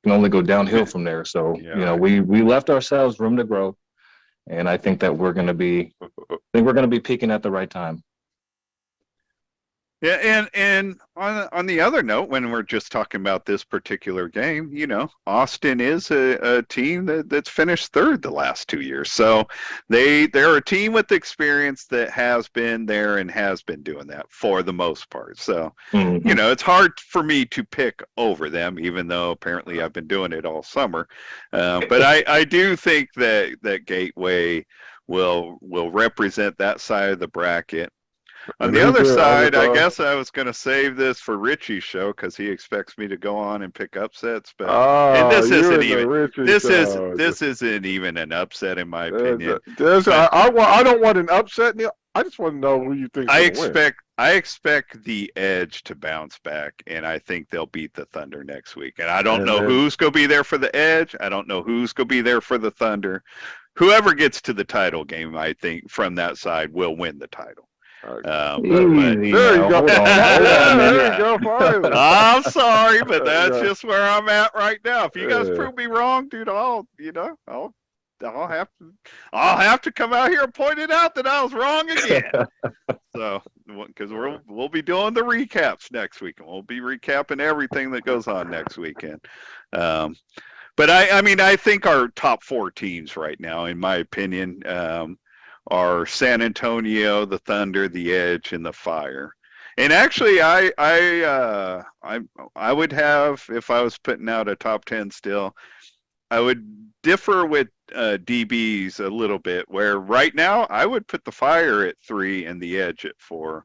can only go downhill from there. So, we left ourselves room to grow. And I think that we're going to be peaking at the right time.
Yeah, and on the other note, when we're just talking about this particular game, Austin is a team that's finished third the last 2 years. So they're a team with experience that has been there and has been doing that for the most part. So it's hard for me to pick over them, even though apparently I've been doing it all summer. But I do think that Gateway will represent that side of the bracket. On the other side, I guess I was going to save this for Richie's show because he expects me to go on and pick upsets. But this isn't even an upset in my opinion.
I don't want an upset, Neil. I just want to know who you think.
I expect the Edge to bounce back, and I think they'll beat the Thunder next week. And I don't know who's going to be there for the Edge. I don't know who's going to be there for the Thunder. Whoever gets to the title game, I think, from that side will win the title.
There you go. There you go. Finally.
I'm sorry, but that's just where I'm at right now. If you guys prove me wrong, dude, I'll have to come out here and point it out that I was wrong again. So, because we'll be doing the recaps next week, and we'll be recapping everything that goes on next weekend. But I mean, I think our top 4 teams right now, in my opinion, are San Antonio, the Thunder, the Edge, and the Fire. And actually, I would have, if I was putting out a top 10 still, I would differ with DBs a little bit, where right now I would put the Fire at 3 and the Edge at 4.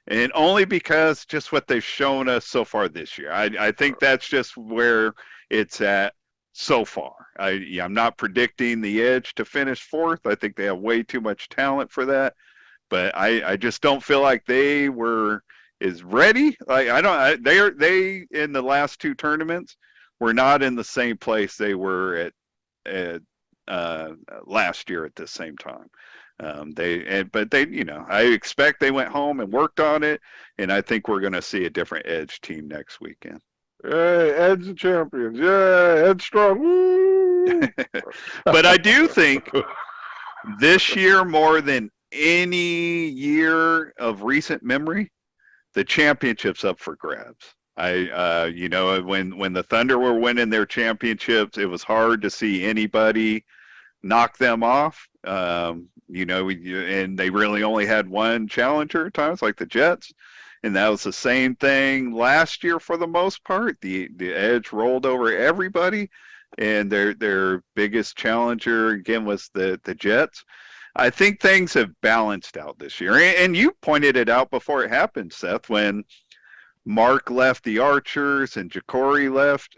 And only because just what they've shown us so far this year. I think that's just where it's at so far. I'm not predicting the Edge to finish 4th. I think they have way too much talent for that. But I just don't feel like they were as ready. They in the last 2 tournaments were not in the same place they were at last year at the same time. I expect they went home and worked on it, and I think we're going to see a different Edge team next weekend.
Hey, Edge the champions. Yeah, Edge strong. Woo!
But I do think this year, more than any year of recent memory, the championship's up for grabs. When the Thunder were winning their championships, it was hard to see anybody knock them off. And they really only had one challenger at times, like the Jets. And that was the same thing last year for the most part. The Edge rolled over everybody, and their biggest challenger again was the Jets. I think things have balanced out this year, and you pointed it out before it happened, Seth, when Mark left the Archers and Ja'Cory left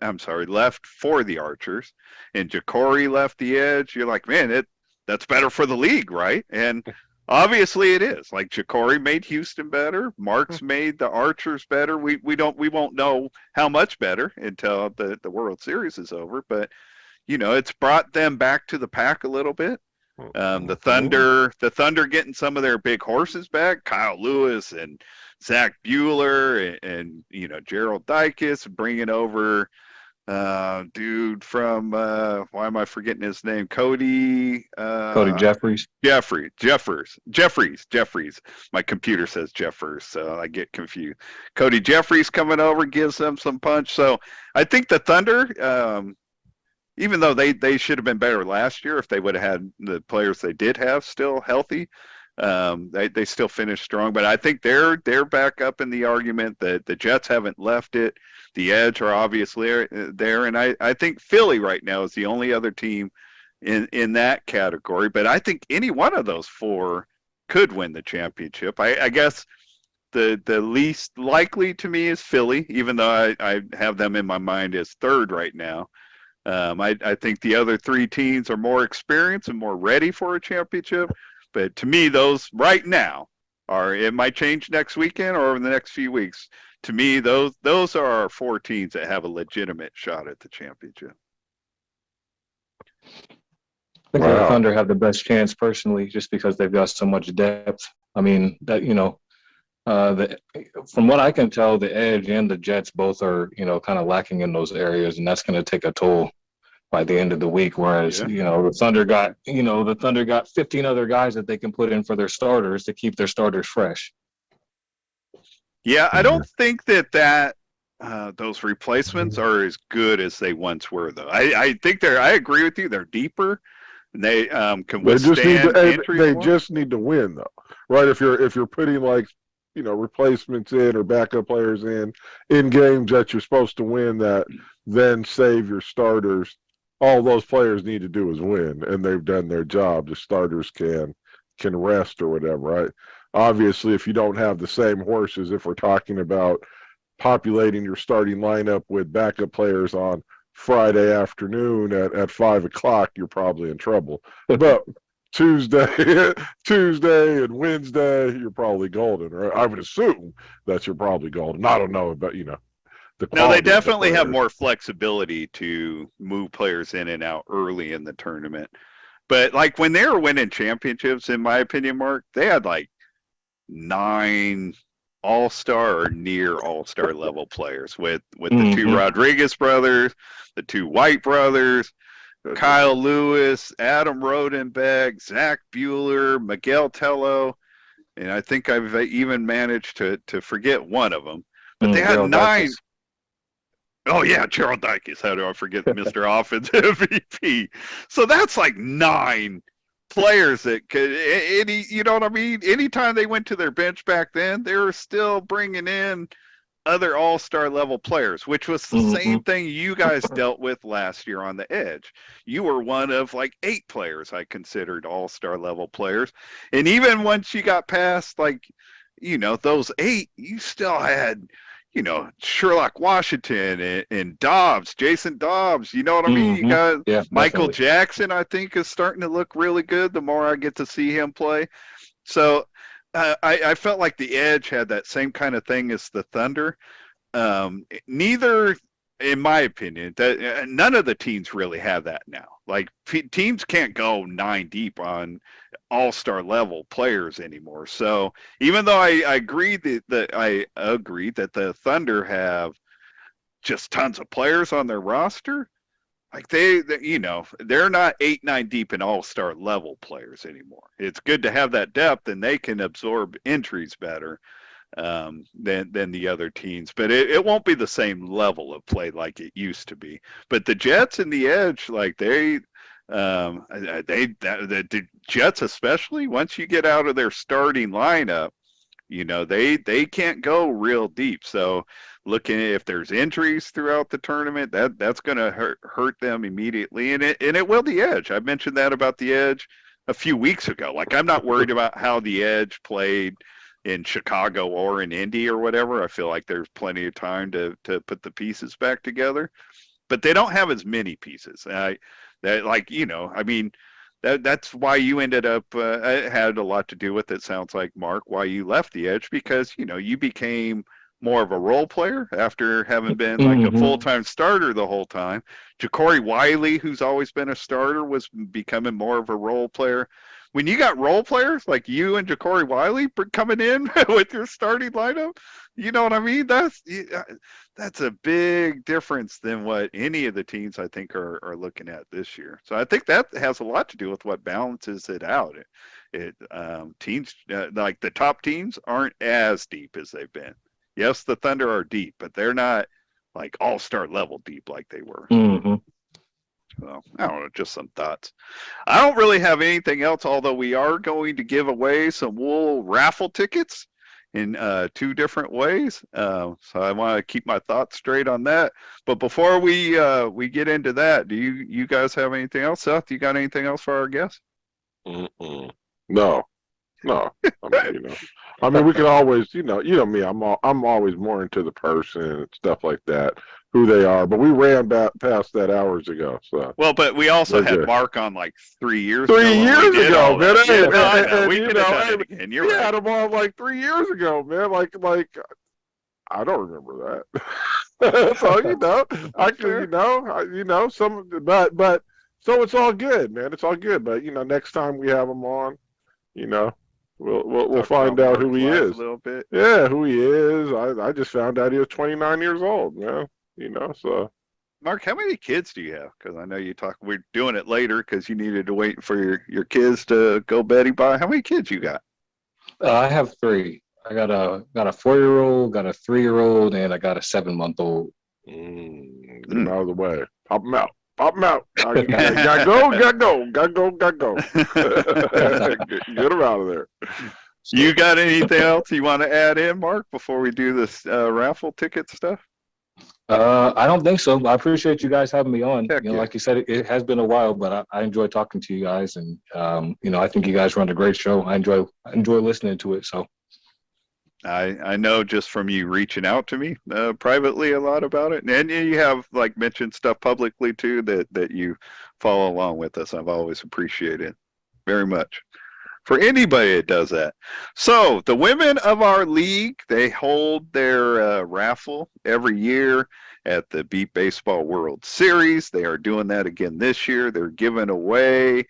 for the Archers, and Ja'Cory left the Edge. You're like, man, that's better for the league, right? And Obviously, it is. Like Ja'Cory made Houston better. Mark's made the Archers better. We won't know how much better until the World Series is over. But it's brought them back to the pack a little bit. The Thunder getting some of their big horses back. Kyle Lewis and Zach Buehler and Gerald Dykes bringing over dude from why am I forgetting his name? Cody
Jeffries.
Jeffries. My computer says Jeffers, so I get confused. Cody Jeffries coming over gives them some punch. So I think the Thunder, even though they should have been better last year if they would have had the players they did have still healthy, they still finished strong. But I think they're back up in the argument that the Jets haven't left it. The Edge are obviously there, and I think Philly right now is the only other team in that category. But I think any one of those four could win the championship. I guess the least likely to me is Philly, even though I have them in my mind as third right now. I think the other three teams are more experienced and more ready for a championship. But to me, those right now it might change next weekend or over the next few weeks. To me, those are our four teams that have a legitimate shot at the championship.
I think the Thunder have the best chance personally, just because they've got so much depth. I mean, that from what I can tell, the Edge and the Jets both are kind of lacking in those areas, and that's going to take a toll by the end of the week. Whereas the Thunder got 15 other guys that they can put in for their starters to keep their starters fresh.
Yeah, I don't think that those replacements are as good as they once were, though. I think I agree with you. They're deeper. And they can withstand injuries.
They just need to win, though, right? If you're putting replacements in or backup players in games that you're supposed to win, that then save your starters. All those players need to do is win, and they've done their job. The starters can rest or whatever, right? Obviously, if you don't have the same horses, if we're talking about populating your starting lineup with backup players on Friday afternoon at 5 o'clock, you're probably in trouble. But Tuesday and Wednesday, you're probably golden. Right? I would assume that you're probably golden. I don't know, but
No, they definitely have more flexibility to move players in and out early in the tournament. But like when they were winning championships, in my opinion, Mark, they had like 9 all-star or near all-star level players with the 2 Rodriguez brothers, the 2 White brothers, Kyle Lewis, Adam Rodenbeck, Zach Buehler, Miguel Tello, and I think I've even managed to forget one of them. But they had 9. Oh, yeah, Gerald Dykes. How do I forget Mr. Offense MVP? So that's like 9 players that could, you know what I mean? Anytime they went to their bench back then, they were still bringing in other all-star level players, which was the same thing you guys dealt with last year on the Edge. You were one of like 8 players I considered all-star level players. And even once you got past those 8, you still had Sherlock Washington and Dobbs, Jason Dobbs, you know what I mean? You got Michael Jackson, I think, is starting to look really good the more I get to see him play. So I felt like the Edge had that same kind of thing as the Thunder. Neither, in my opinion, none of the teams really have that now. Like teams can't go 9 deep on all-star level players anymore. So even though I agree that the Thunder have just tons of players on their roster, like they're not 8-9 deep in all-star level players anymore. It's good to have that depth, and they can absorb injuries better than the other teams. But it won't be the same level of play like it used to be. But the Jets and the Edge, like the Jets especially, once you get out of their starting lineup, they can't go real deep. So looking at if there's injuries throughout the tournament, that's going to hurt them immediately, and it will the Edge. I mentioned that about the Edge a few weeks ago. Like I'm not worried about how the Edge played in Chicago or in Indy or whatever. I feel like there's plenty of time to put the pieces back together, but they don't have as many pieces. The that's why you ended up it had a lot to do with it. Sounds like, Mark, why you left the Edge, because you became more of a role player after having been like a full-time starter the whole time. Ja'Cory Wiley, who's always been a starter, was becoming more of a role player. When you got role players like you and Ja'Cory Wiley coming in with your starting lineup, you know what I mean? That's a big difference than what any of the teams I think are looking at this year. So I think that has a lot to do with what balances it out. Teams like the top teams aren't as deep as they've been. Yes, the Thunder are deep, but they're not like all-star level deep like they were. So I don't know, just some thoughts. I don't really have anything else, although we are going to give away some wool raffle tickets in 2 different ways. So I want to keep my thoughts straight on that. But before we get into that, do you guys have anything else? Seth, you got anything else for our guests?
No. I mean, we can always, you know me. I'm always more into the person and stuff like that, who they are. But we ran past that hours ago. So
well, but we also had
good.
Mark on like 3 years ago.
3 years ago, man.
We could have done it again. You're right.
Had him on like 3 years ago, man. Like I don't remember that. So I can, some, but so it's all good, man. It's all good. But next time we have him on, we'll find out who he is.
A little bit.
Yeah, who he is. I just found out he was 29 years old, man. So.
Mark, how many kids do you have? Because I know we're doing it later because you needed to wait for your kids to go Betty by. How many kids you got?
I have 3. I got a 4-year-old, got a 3-year-old, and I got a 7-month-old.
Get him out of the way. Pop him out. Gotta go. Get him out of there.
You got anything else you want to add in, Mark, before we do this raffle ticket stuff?
I don't think so. I appreciate you guys having me on.
Heck yeah.
Like you said, it has been a while, but I enjoy talking to you guys, and I think you guys run a great show. I enjoy listening to it. So
I know just from you reaching out to me privately a lot about it, and you have like mentioned stuff publicly too that you follow along with us. I've always appreciated it very much. For anybody that does that. So the women of our league, they hold their raffle every year at the Beep Baseball World Series. They are doing that again this year. They're giving away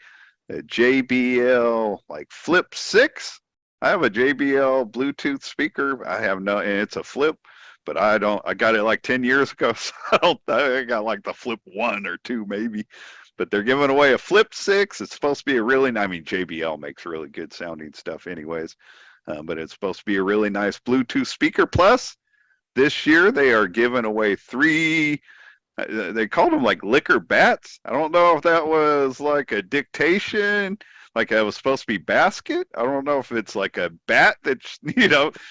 a JBL like Flip 6. I have a JBL Bluetooth speaker. and it's a Flip, but I got it like 10 years ago. So I got like the Flip 1 or 2 maybe. But they're giving away a Flip 6. It's supposed to be JBL makes really good sounding stuff anyways. But it's supposed to be a really nice Bluetooth speaker. Plus, this year they are giving away 3, they called them like liquor bats. I don't know if that was like a dictation, like it was supposed to be basket. I don't know if it's like a bat that's,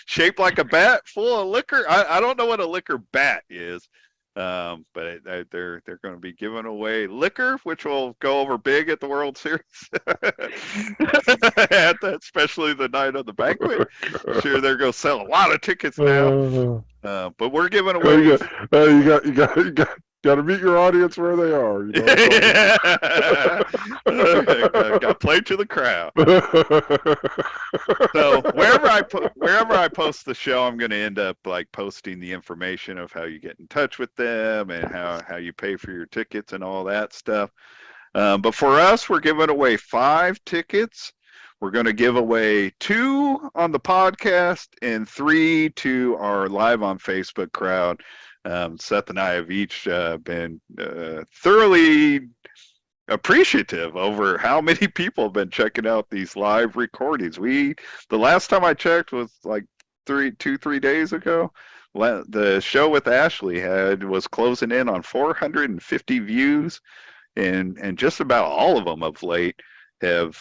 shaped like a bat full of liquor. I don't know what a liquor bat is. But they're going to be giving away liquor, which will go over big at the World Series, especially the night of the banquet. I'm sure they're going to sell a lot of tickets now. But we're giving away.
You got to meet your audience where they are.
Got to play to the crowd. So wherever I post the show, I'm going to end up like posting the information of how you get in touch with them and how you pay for your tickets and all that stuff. But for us, we're giving away 5 tickets. We're going to give away 2 on the podcast and 3 to our live on Facebook crowd. Seth and I have each been thoroughly appreciative over how many people have been checking out these live recordings. The last time I checked was like 3 days ago. The show with Ashley was closing in on 450 views, and just about all of them of late have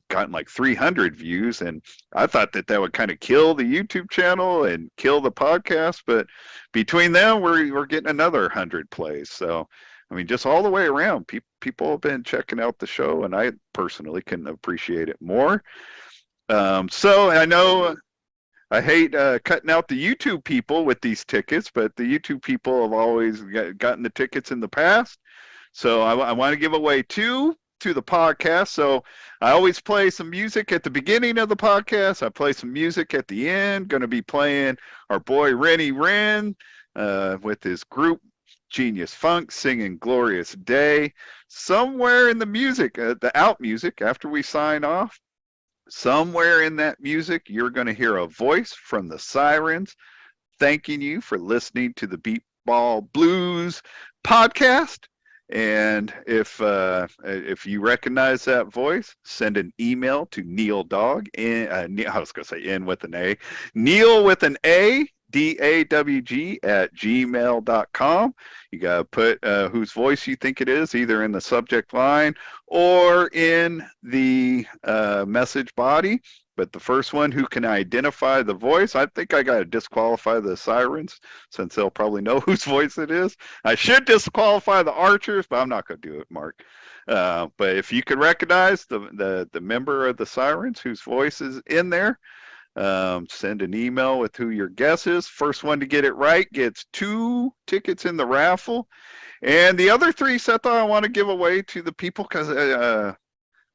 gotten like 300 views, and I thought that would kind of kill the YouTube channel and kill the podcast, but between them we're getting another 100 plays. So I mean, just all the way around, people have been checking out the show, and I personally can appreciate it more. So I know I hate cutting out the YouTube people with these tickets, but the YouTube people have always gotten the tickets in the past. So I want to give away 2 to the podcast. So I always play some music at the beginning of the podcast. I play some music at the end. Going to be playing our boy Rennie Wren with his group Genius Funk singing Glorious Day. Somewhere in the music, the out music, after we sign off, somewhere in that music, you're going to hear a voice from the Sirens thanking you for listening to the Beepball Blues podcast. And if you recognize that voice, send an email to NealDawg. I was going to say N with an A. Neal with an A. DAWG@gmail.com. You got to put whose voice you think it is, either in the subject line or in the message body. But the first one who can identify the voice, I think I got to disqualify the Sirens since they'll probably know whose voice it is. I should disqualify the Archers, but I'm not going to do it, Mark. But if you can recognize the member of the Sirens whose voice is in there, send an email with who your guess is. First one to get it right gets 2 tickets in the raffle. And the other 3, Seth, I want to give away to the people because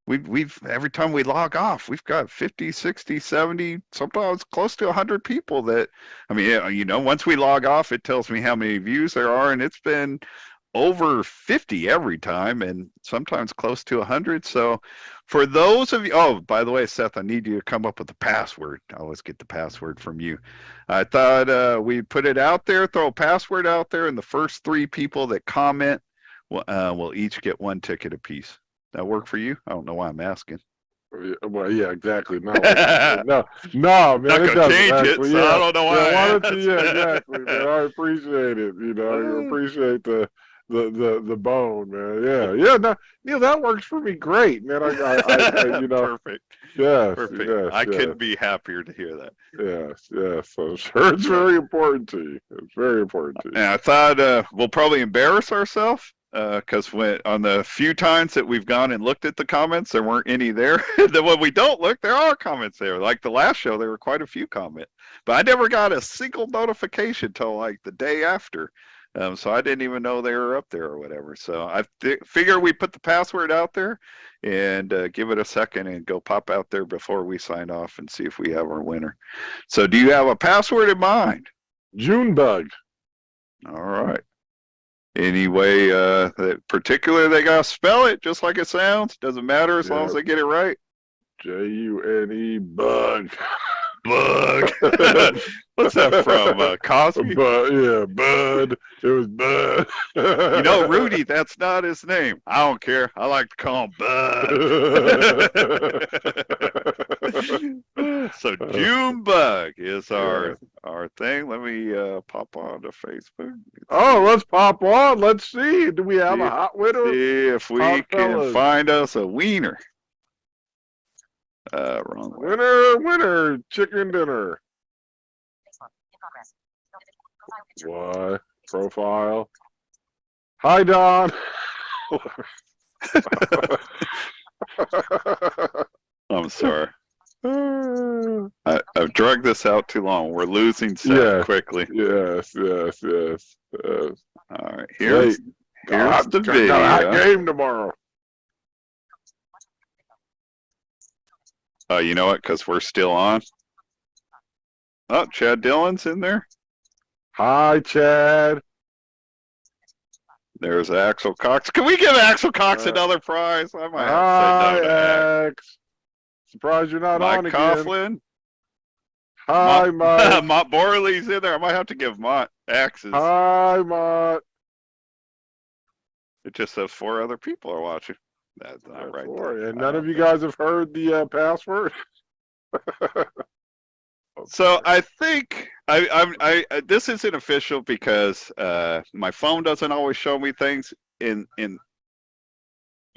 we've every time we log off, we've got 50, 60, 70, sometimes close to 100 people that, I mean, once we log off, it tells me how many views there are, and it's been over 50 every time and sometimes close to 100. So for those of you, oh, by the way, Seth, I need you to come up with a password. I always get the password from you. I thought we'd put it out there, throw a password out there, and the first 3 people that comment will each get 1 ticket apiece. That work for you? I don't know why I'm asking.
Well, yeah, exactly. No, man, it doesn't
change
actually.
It, so I don't know why.
Why don't you? Yeah, exactly, man. I appreciate it. I appreciate the bone, man. Yeah. No, Neal, that works for me great, man. I
Perfect.
Yes,
perfect.
Yes,
I couldn't be happier to hear that.
Yes. So I'm sure it's very important to you. It's very important to you.
And I thought we'll probably embarrass ourselves. Because on the few times that we've gone and looked at the comments, there weren't any there. Then when we don't look, there are comments there. Like the last show, there were quite a few comments. But I never got a single notification till like the day after. So I didn't even know they were up there or whatever. So I figure we put the password out there and give it a second and go pop out there before we sign off and see if we have our winner. So do you have a password in mind?
Junebug.
All right. Anyway, that particular, they got to spell it just like it sounds. Doesn't matter as long as they get it right.
June bug.
Bug. What's that from? Cosby?
Bud. It was Bud.
Rudy, that's not his name. I don't care. I like to call him Bud. So Junebug is our thing. Let me pop on to Facebook.
Oh, let's pop on. Let's see. Do we have a hot winner?
See if we can find us a wiener. Wrong way.
Winner, chicken dinner. What? Profile. Hi, Don.
I'm sorry. I've dragged this out too long. We're losing Seth quickly.
Yes. All
right, here's the video.
Got a hot game tomorrow.
You know what? Because we're still on. Oh, Chad Dillon's in there.
Hi, Chad.
There's Axel Cox. Can we give Axel Cox another prize? I might have
to
say no to
Ax. Surprised you're not
Mike
on again.
Coughlin.
Hi, Mike.
Mott Borley's in there. I might have to give Mott Axes.
Hi, Mott.
It just says 4 other people are watching. That's not right.
And none of you guys have heard the password.
So I think I this isn't official because my phone doesn't always show me things in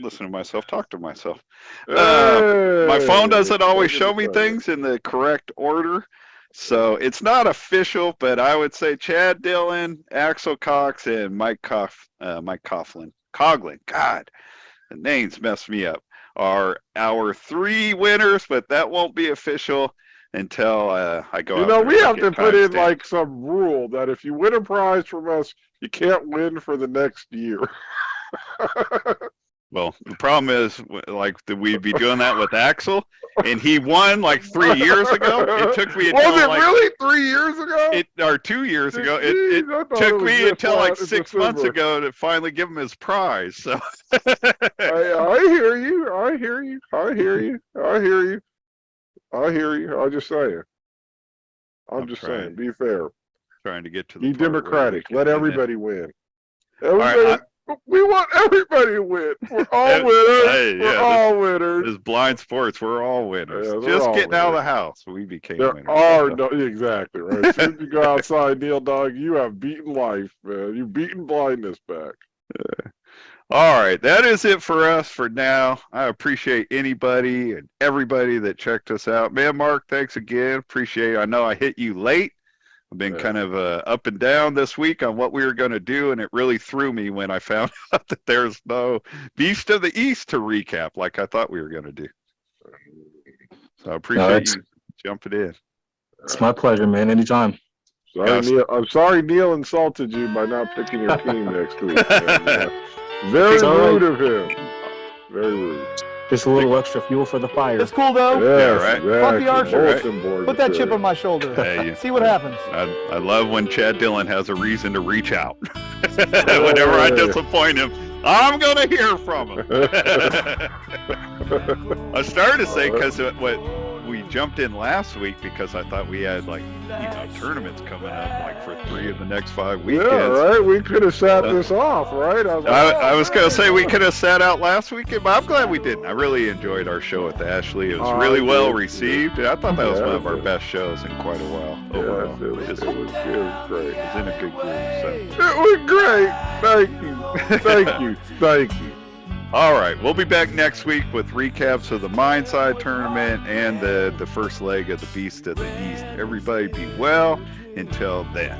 listen to myself talk to myself. My phone doesn't always show me things in the correct order. So it's not official, but I would say Chad Dillon, Axel Cox, and Mike Coughlin. God, the names mess me up. Are our 3 winners, but that won't be official until I go.
We have to put in like some rule that if you win a prize from us, you can't win for the next year.
Well, the problem is, like, we'd be doing that with Axel, and he won like 3 years ago. It took me until
Was it
like,
really 3 years ago?
or 2 years ago. It
Jeez, I thought
took
was
me
just
until like
in
6 months
December.
ago to finally give him his prize. So
I hear you. I hear you. I hear you. I hear you. I hear you. I'm just saying. I'm just saying. Be fair.
trying to get to the
Be
part where we
democratic.
can
Let
do that.
everybody win.
right,
Everybody, we want everybody to win. We're all winners.
Hey,
We're
yeah,
all winners.
This blind sports, we're all winners.
Yeah, we're
Just
all
getting out of the
winners.
house, we became
There
winners.
are no exactly right. As soon as you go outside, NealDawg, you have beaten life, man. You've beaten blindness back.
All right, that is it for us for now. I appreciate anybody and everybody that checked us out. Man, Mark, thanks again. Appreciate it. I know I hit you late. I've been kind of up and down this week on what we were going to do, and it really threw me when I found out that there's no Beast of the East to recap like I thought we were going to do. So I appreciate you jumping in.
It's my pleasure, man. Anytime.
Sorry, Neal. I'm sorry Neal insulted you by not picking your team next week. Man. Very rude of him. Very rude.
Just a little extra fuel for the fire.
It's cool though.
Yes,
right.
Exactly.
Fuck the Archer.
Bulletin board
Put that chip
material.
on my shoulder.
Hey,
See what happens.
I love when Chad Dillon has a reason to reach out. Whenever I disappoint him, I'm going to hear from him. I started to say because we jumped in last week because I thought we had tournaments coming up like for 3 of the next 5 weekends.
Yeah, right. We could have sat this off, right?
I was going to say we could have sat out last weekend, but I'm glad we didn't. I really enjoyed our show with Ashley. It was really well received. I thought that was one of our best shows in quite a while. Overall.
Yes, it was great.
It was in a good group. So.
It was great. Thank you. Thank you. Thank you.
All right, we'll be back next week with recaps of the Mindside tournament and the first leg of the Beast of the East. Everybody be well until then.